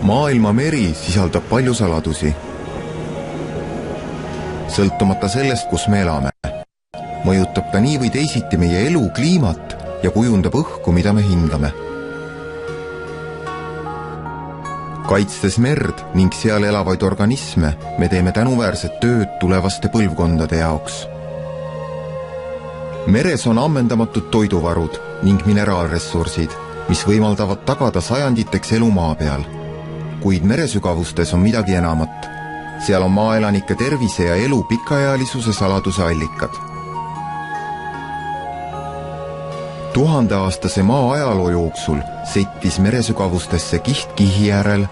Maailma meri sisaldab palju saladusi. Sõltumata sellest, kus me elame, mõjutab ta nii või teisiti meie elu, kliimat ja kujundab õhku, mida me hingame. Kaitstes merd ning seal elavaid organisme, me teeme tänuväärset tööd tulevaste põlvkondade jaoks. Meres on ammendamatud toiduvarud ning mineraalressursid, mis võimaldavad tagada sajanditeks elu maa peal. Kuid meresügavustes on midagi enamat. Seal on maaelanike tervise ja elu pikaealisuse saladuse allikad. 1000-aastase maa ajaloo jooksul settis meresügavustesse kiht-kihi järel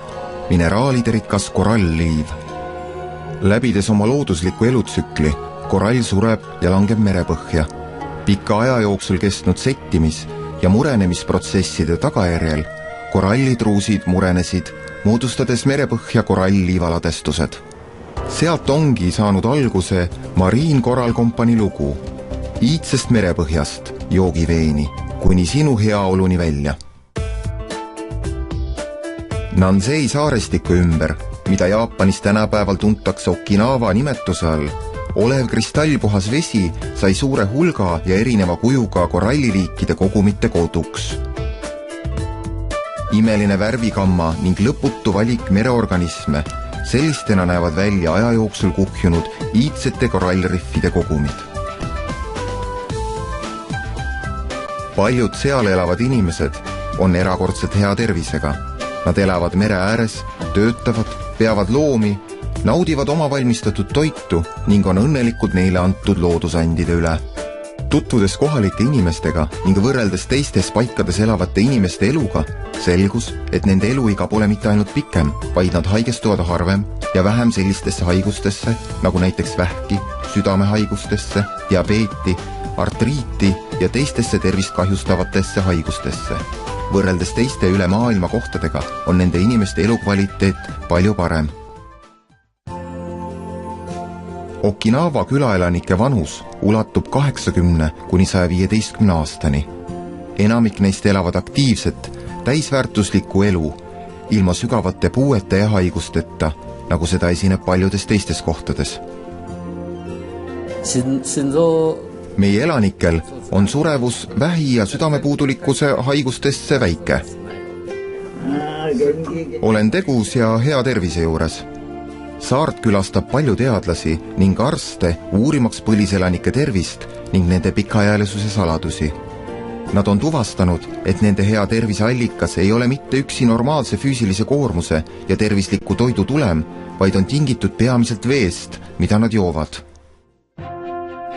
mineraalide rikas korallliiv. Läbides oma loodusliku elutsükli, korall sureb ja langeb merepõhja. Pika aja jooksul kestnud settimis- ja murenemisprotsesside tagajärjel korallitruusid murenesid, moodustades merepõhja korall-liivaladestused. Sealt ongi saanud alguse Marine Coral Company lugu. Iidsest merepõhjast joogiveeni kuni sinu heaoluni välja. Nansei saarestiku ümber, mida Jaapanis tänapäeval tuntakse Okinawa nimetuse all, olev kristallpuhas vesi sai suure hulga ja erineva kujuga koralliliikide kogumite koduks. Imeline värvigamma ning lõputu valik mereorganisme, sellistena näevad välja aja jooksul kuhjunud iidsete korallriffide kogumid. Paljud seal elavad inimesed on erakordselt hea tervisega. Nad elavad mere ääres, töötavad, peavad loomi, naudivad oma valmistatud toitu ning on õnnelikud neile antud loodusandide üle. Tutvudes kohalike inimestega ning võrreldes teistes paikades elavate inimeste eluga, selgus, et nende eluiga pole mitte ainult pikem, vaid nad haigestuvad harvem ja vähem sellistesse haigustesse, nagu näiteks vähki, südamehaigustesse, diabeeti, artriiti ja teistesse tervist kahjustavatesse haigustesse. Võrreldes teiste üle maailma kohtadega on nende inimeste elukvaliteet palju parem. Okinawa külaelanike vanus ulatub 80 kuni 115 aastani. Enamik neist elavad aktiivset, täisväärtuslikku elu, ilma sügavate puuete ja haigusteta, nagu seda esineb paljudes teistes kohtades. Meie elanikel on surevus vähi- ja südamepuudulikkuse haigustesse väike. Olen tegus ja hea tervise juures. Saart külastab palju teadlasi ning arste uurimaks põliselanike tervist ning nende pikaajalisuse saladusi. Nad on tuvastanud, et nende hea tervise allikas ei ole mitte üksi normaalse füüsilise koormuse ja tervisliku toidu tulem, vaid on tingitud peamiselt veest, mida nad joovad.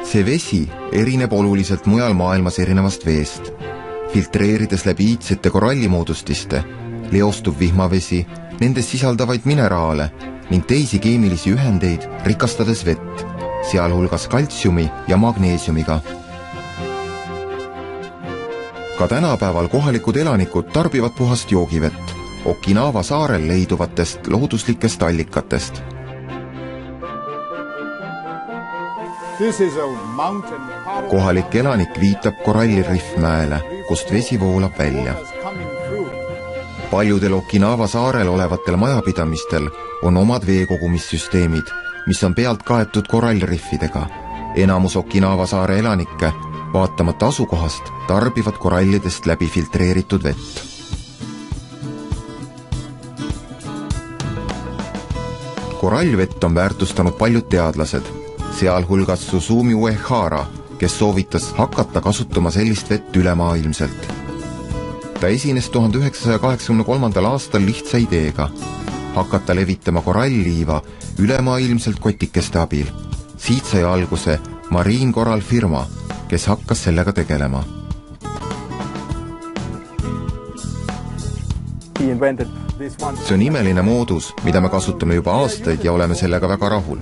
See vesi erineb oluliselt mujal maailmas erinevast veest. Filtreerides läbi iidsete korallimoodustiste, leostub vihmavesi, nendes sisaldavaid mineraale ning teisi keemilisi ühendeid rikastades vett, sealhulgas kaltsiumi ja magneesiumiga. Ka tänapäeval kohalikud elanikud tarbivad puhast joogivett Okinawa saarel leiduvatest looduslikest allikatest. Kohalik elanik viitab korallirihvmäele, kust vesi voolab välja. Paljudel Okinawa saarel olevatel majapidamistel on omad veekogumissüsteemid, mis on pealt kaetud korallriffidega. Enamus Okinawa saare elanikke, vaatamata asukohast, tarbivad korallidest läbi filtreeritud vett. Korallvett on väärtustanud paljud teadlased, sealhulgas Susumi Uehara, kes soovitas hakata kasutama sellist vett ülemaailmselt. Ta esines 1983. aastal lihtsa ideega hakata levitama korallliiva ülemaailmselt kotikeste abil. Siit sai alguse Marine Coral firma, kes hakkas sellega tegelema. See on imeline moodus, mida me kasutame juba aastaid ja oleme sellega väga rahul.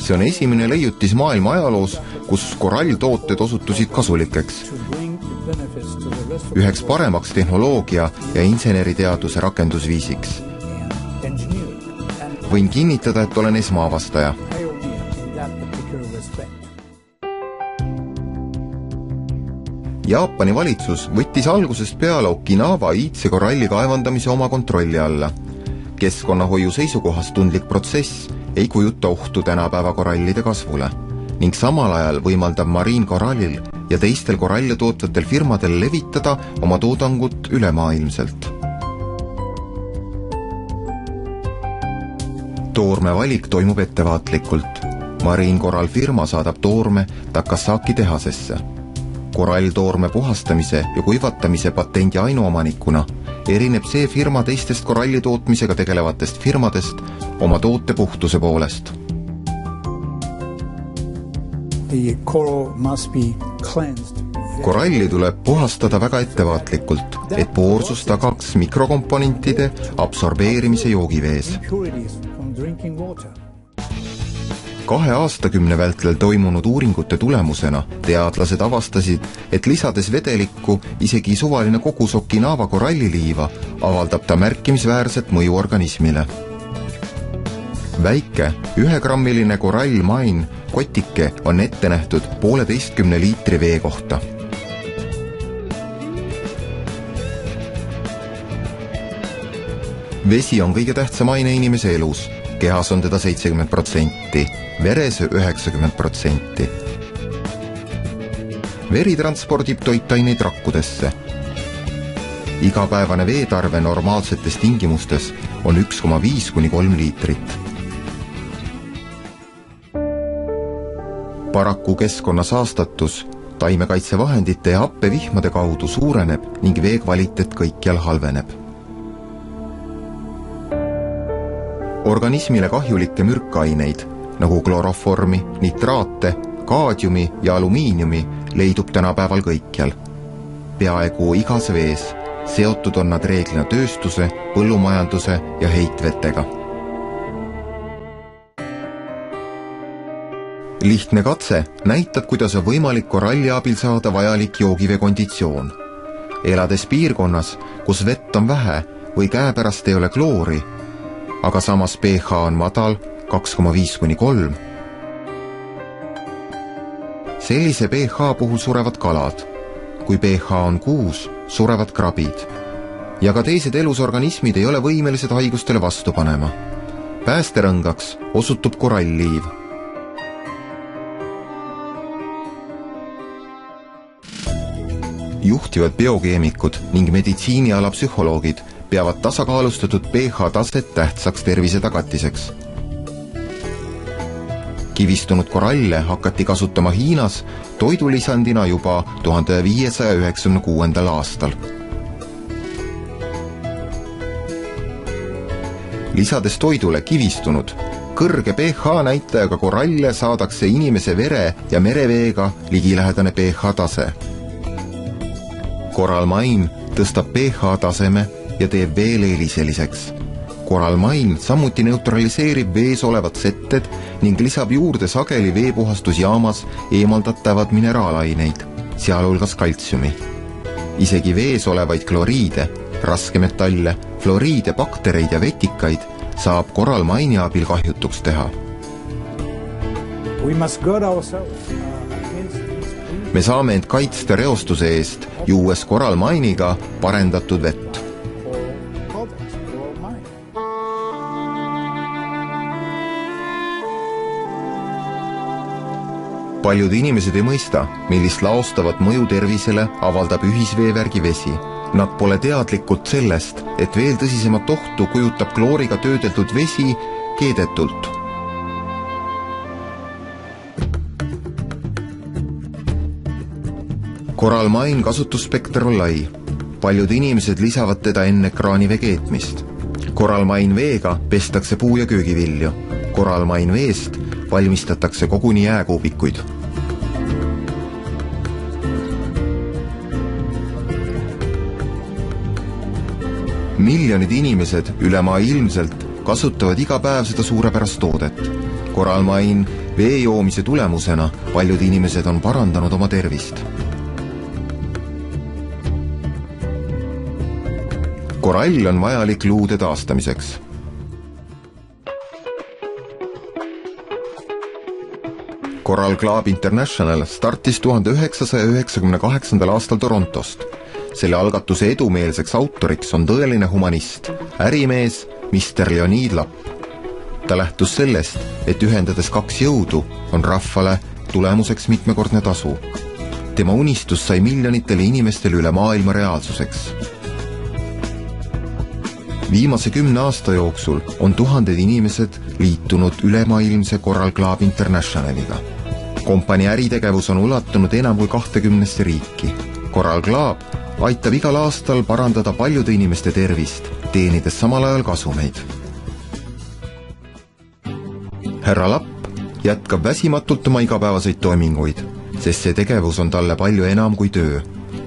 See on esimene leiutis maailma ajaloos, kus koralltooted osutusid kasulikeks. Üheks paremaks tehnoloogia ja inseneriteaduse rakendusviisiks. Võin kinnitada, et olen esmaavastaja. Jaapani valitsus võttis algusest peale Okinawa iidse koralli kaevandamise oma kontrolli alla. Keskkonnahoiu seisukohast tundlik protsess ei kujuta ohtu tänapäeva korallide kasvule ning samal ajal võimaldab mariinkorallil ja teistel koralle tootvatel firmadel levitada oma toodangut ülemaailmselt. Toorme valik toimub ettevaatlikult. Mariinkorall firma saadab toorme Takasaki tehasesse. Koralltoorme puhastamise ja kuivatamise patendi ainuomanikuna erineb see firma teistest koralli tootmisega tegelevatest firmadest oma toote puhtuse poolest. Koralli tuleb puhastada väga ettevaatlikult, et poorsus tagaks mikrokomponentide absorbeerimise joogivees. 2 aastakümne vältel toimunud uuringute tulemusena teadlased avastasid, et lisades vedelikku isegi suvaline kogus Okinawa koralliliiva avaldab ta märkimisväärset mõju organismile. Väike 1-grammiline korallmain kotike on ette nähtud 1,5 liitri vee kohta. Vesi on kõige tähtsam aine inimese elus. Kehas on teda 70%, veres 90%. Veri transpordib toitaineid rakkudesse. Igapäevane veetarve normaalsetes tingimustes on 1,5–3 liitrit. Paraku keskkonna saastatus taimekaitsevahendite ja happevihmade kaudu suureneb ning vee kvaliteet kõikjal halveneb. Organismile kahjulikke mürkaineid, nagu kloroformi, nitraate, kaadiumi ja alumiiniumi leidub tänapäeval kõikjal. Peaaegu igas vees, seotud on nad reeglina tööstuse, põllumajanduse ja heitvetega. Lihtne katse näitab, kuidas on võimalik koralli abil saada vajalik joogivee konditsioon. Elades piirkonnas, kus vett on vähe või käepärast ei ole kloori, aga samas pH on madal 2,5–3. Sellise pH puhul surevad kalad. Kui pH on 6, surevad krabid. Ja ka teised elusorganismid ei ole võimelised haigustele vastu panema. Päästerõngaks osutub korallliiv. Juhtivad biokeemikud ning meditsiiniala psühholoogid peavad tasakaalustatud pH taset tähtsaks tervise tagatiseks. Kivistunud koralle hakati kasutama Hiinas toidulisandina juba 1596. aastal. Lisades toidule kivistunud, kõrge pH näitajaga koralle saadakse inimese vere ja mereveega ligilähedane pH tase. Korallmain tõstab pH taseme ja teeb vee leeliseliseks. Korallmain samuti neutraliseerib vees olevad setted ning lisab juurde sageli veepuhastusjaamas eemaldatavad mineraalaineid, sealhulgas kaltsiumi. Isegi vees olevaid kloriide, raskemetalle, floriide, baktereid ja vetikaid saab korallmaini abil kahjutuks teha. Me saame end kaitsta reostuse eest, juues korallmainiga parendatud vett. Paljud inimesed ei mõista, millist laostavat mõju tervisele avaldab ühisveevärgi vesi. Nad pole teadlikud sellest, et veel tõsisemat ohtu kujutab klooriga töödeldud vesi keedetult. Korallmain kasutusspekter on lai. Paljud inimesed lisavad teda enne kraanivee keetmist. Korallmain veega pestakse puu- ja köögivilju. Korallmain veest valmistatakse koguni jääkuubikuid. Miljonid inimesed ülemaailmselt kasutavad iga päev seda suurepärast toodet. Korallmain vee joomise tulemusena paljud inimesed on parandanud oma tervist. Korall on vajalik luude taastamiseks. Coral Club International startis 1998. aastal Torontost. Selle algatuse edumeelseks autoriks on tõeline humanist, ärimees Mr. Leonid Lapp. Ta lähtus sellest, et ühendades kaks jõudu on rahvale tulemuseks mitmekordne tasu. Tema unistus sai miljonitele inimestele üle maailma reaalsuseks. Viimase 10 aasta jooksul on tuhanded inimesed liitunud ülemaailmse Coral Club Internationaliga. Kompanii äritegevus on ulatunud enam kui 20 riiki. Coral Club aitab igal aastal parandada paljude inimeste tervist, teenides samal ajal kasumeid. Härra Lapp jätkab väsimatult oma igapäevaseid toiminguid, sest see tegevus on talle palju enam kui töö.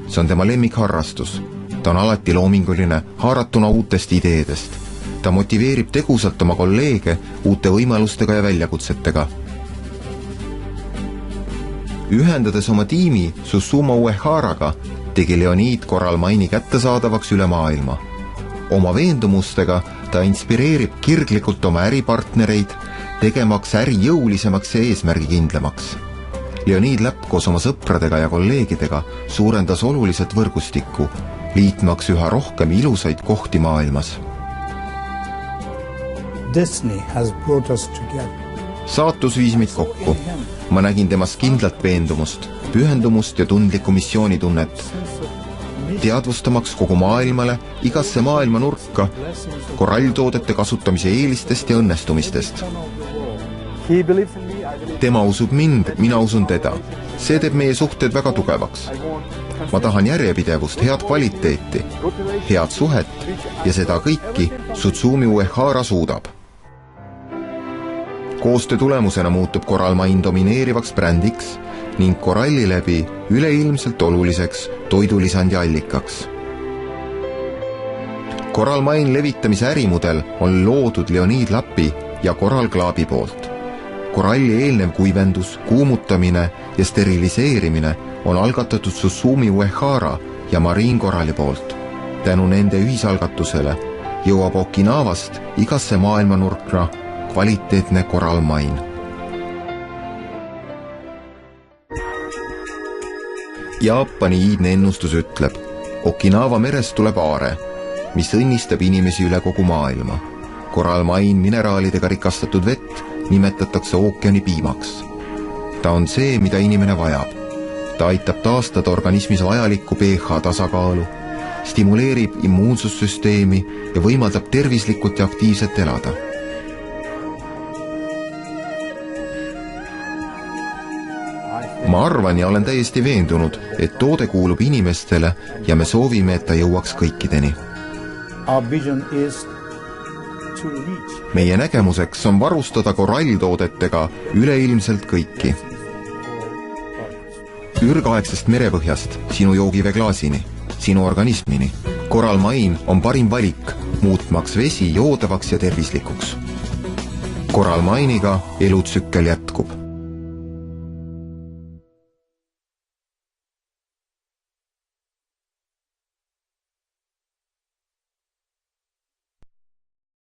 See on tema lemmikharrastus. Ta on alati loominguline, haaratuna uutest ideedest. Ta motiveerib tegusalt oma kolleege uute võimalustega ja väljakutsetega. Ühendades oma tiimi Susumu Ueharaga tegi Leonid Coral Mine'i kättesaadavaks üle maailma. Oma veendumustega ta inspireerib kirglikult oma äripartnereid, tegemaks äri jõulisemaks ja eesmärgikindlamaks. Leonid Lapp koos oma sõpradega ja kolleegidega suurendas oluliselt võrgustikku, liitmaks üha rohkem ilusaid kohti maailmas. Saatus viis meid kokku. Ma nägin temast kindlat veendumust, pühendumust ja tundlikku missioonitunnet, teadvustamaks kogu maailmale, igasse maailma nurka, koralltoodete kasutamise eelistest ja õnnestumistest. Tema usub mind, mina usun teda. See teeb meie suhted väga tugevaks. Ma tahan järjepidevust, head kvaliteeti, head suhet ja seda kõiki Susumu Uehara suudab. Koostöö tulemusena muutub Coral Mine domineerivaks brändiks ning koralli läbi üleilmselt oluliseks toidulisandi allikaks. Coral Mine levitamise ärimudel on loodud Leonid Lappi ja Coral Clubi poolt. Koralli eelnev kuivendus, kuumutamine ja steriliseerimine on algatatud Susumu Uehara ja Marine Coralli poolt. Tänu nende ühisalgatusele jõuab Okinawast igasse maailmanurka kvaliteetne Coral Mine. Jaapani iidne ennustus ütleb, Okinawa merest tuleb aare, mis õnnistab inimesi üle kogu maailma. Coral Mine mineraalidega rikastatud vett nimetatakse ookeani piimaks. Ta on see, mida inimene vajab. Ta aitab taastada organismis vajalikku pH tasakaalu, stimuleerib immuunsussüsteemi ja võimaldab tervislikult ja aktiivselt elada. Ma arvan ja olen täiesti veendunud, et toode kuulub inimestele ja me soovime, et ta jõuaks kõikideni. Meie nägemuseks on varustada koralltoodetega üleilmselt kõiki. Ürgaegsest merepõhjast sinu joogiveklaasini, sinu organismini. Coral Mine on parim valik, muutmaks vesi joodavaks ja tervislikuks. Coral Mine'iga elutsükkel jätkub.